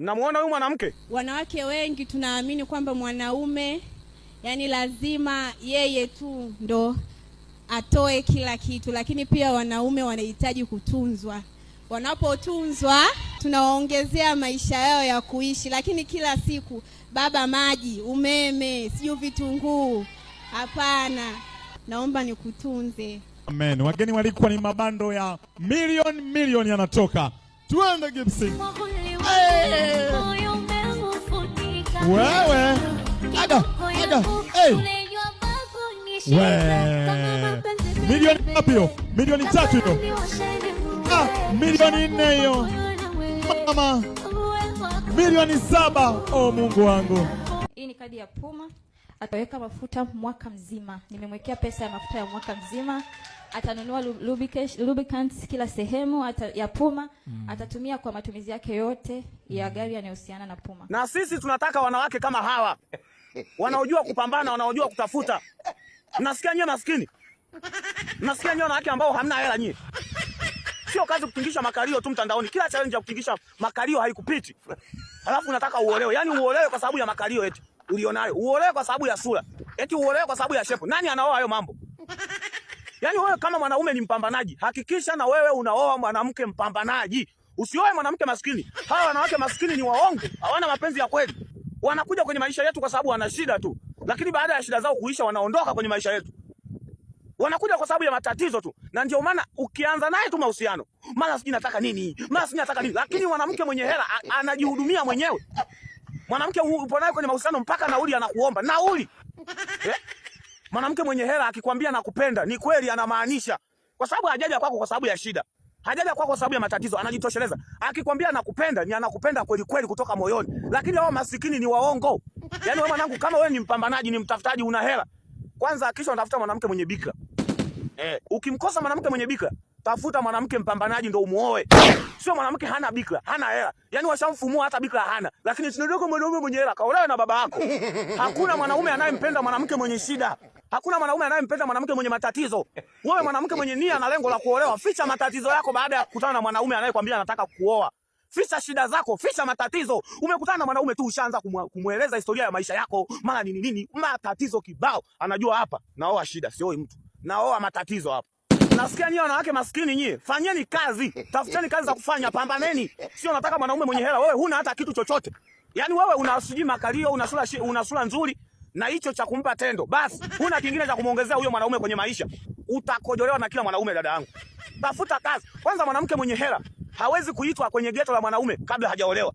Mnamuona huyu mwanamke? Wanawake wengi tunaamini kwamba mwanaume yani lazima yeye tu ndo atoe kila kitu, lakini pia wanaume wanahitaji kutunzwa. Wanapotunzwa tunawaongezea maisha yao ya kuishi, lakini kila siku baba maji, umeme, sio vitunguu. Hapana. Naomba nikutunze. Amen. Wageni walikuwa ni mabando ya milioni yanatoka. Tuende Gibson. Wewe. Aga. Hey. Wewe. Milioni ngapi hiyo? Milioni 3 hiyo. Milioni 4 hiyo. Mama. Milioni 7. Oh Mungu wangu. Hii ni kadi ya Puma. Ataweka mafuta mwaka mzima. Nimemwekea pesa ya mafuta ya mwaka mzima. Atanunua lubricants kila sehemu ya Puma. Atatumia kwa matumizi yake yote ya gari yanayohusiana na Puma. Na sisi tunataka wanawake kama hawa. Wanaojua kupambana, wanaojua kutafuta. Mnasikia nyinyi maskini? Mnasikia nyinyi wanawake ambao hamna hela nyinyi? Sio kazi kutingisha makalio tu mtandaoni. Kila challenge ya kutingisha makalio haikupiti. Halafu unataka uolewe. Yaani uolewe kwa sababu ya makalio eti ulionayo. Uolewe kwa sababu ya sura. Eti uolewe kwa sababu ya shepu. Nani anaoa hayo mambo? Yaani wewe kama mwanaume ni mpambanaji, hakikisha na wewe unaoa mwanamke mpambanaji. Usioe mwanamke maskini. Hawa wanawake maskini ni waongo. Hawana mapenzi ya kweli. Wanakuja kwenye maisha yetu kwa sababu wana shida tu. Lakini baada ya shida zao kuisha wanaondoka kwenye maisha yetu. Wanakuja kwa sababu ya matatizo tu. Na ndio maana ukianza naye tu mahusiano, mara sijui nataka nini, mara sijui nataka nini. Lakini mwanamke mwenye hela anajihudumia mwenyewe. Mwanamke upo naye kwenye mahusiano mpaka nauli anakuomba. Nauli. Mwanamke mwenye hela akikwambia nakupenda, ni kweli anamaanisha. Kwa sababu hajaja kwako kwa sababu ya shida. Hajaja kwako kwa sababu ya matatizo, anajitosheleza. Akikwambia nakupenda, ni anakupenda kweli kweli kutoka moyoni. Lakini hao masikini ni waongo. Yaani wewe mwanangu, kama wewe ni mpambanaji, ni mtafutaji, una hela, kwanza hakikisha unatafuta mwanamke mwenye bikra. Ukimkosa mwanamke mwenye bikra, tafuta mwanamke mpambanaji ndo umuoe. Sio mwanamke hana bikra, hana hela. Yaani washamfumua hata bikra hana. Lakini tunataka mwanaume mwenye hela, kaolewe na baba yako. Hakuna mwanaume anayempenda mwanamke mwenye shida. Hakuna mwanaume anayempenda mwanamke mwenye matatizo. Wewe mwanamke mwenye nia na lengo la kuolewa, ficha matatizo yako baada ya kukutana na mwanaume anayekwambia anataka kuoa. Ficha shida zako, ficha matatizo. Umekutana na mwanaume tu ushaanza kumueleza historia ya maisha yako, mara nini, matatizo kibao. Anajua hapa naoa shida, sioi mtu. Naoa matatizo hapa. Nasikia nyinyi wanawake maskini nyinyi, fanyeni kazi. Tafuteni kazi za kufanya, pambaneni. Sio nataka mwanaume mwenye hela, wewe huna hata kitu chochote. Yaani wewe unasiji makalio, una sura nzuri na hicho cha kumpa tendo. Basi, huna kingine cha kumuongezea huyo mwanaume kwenye maisha. Utakojolewa na kila mwanaume dada yangu. Tafuta kazi. Kwanza mwanamke mwenye hela hawezi kuitwa kwenye geto la mwanaume kabla hajaolewa.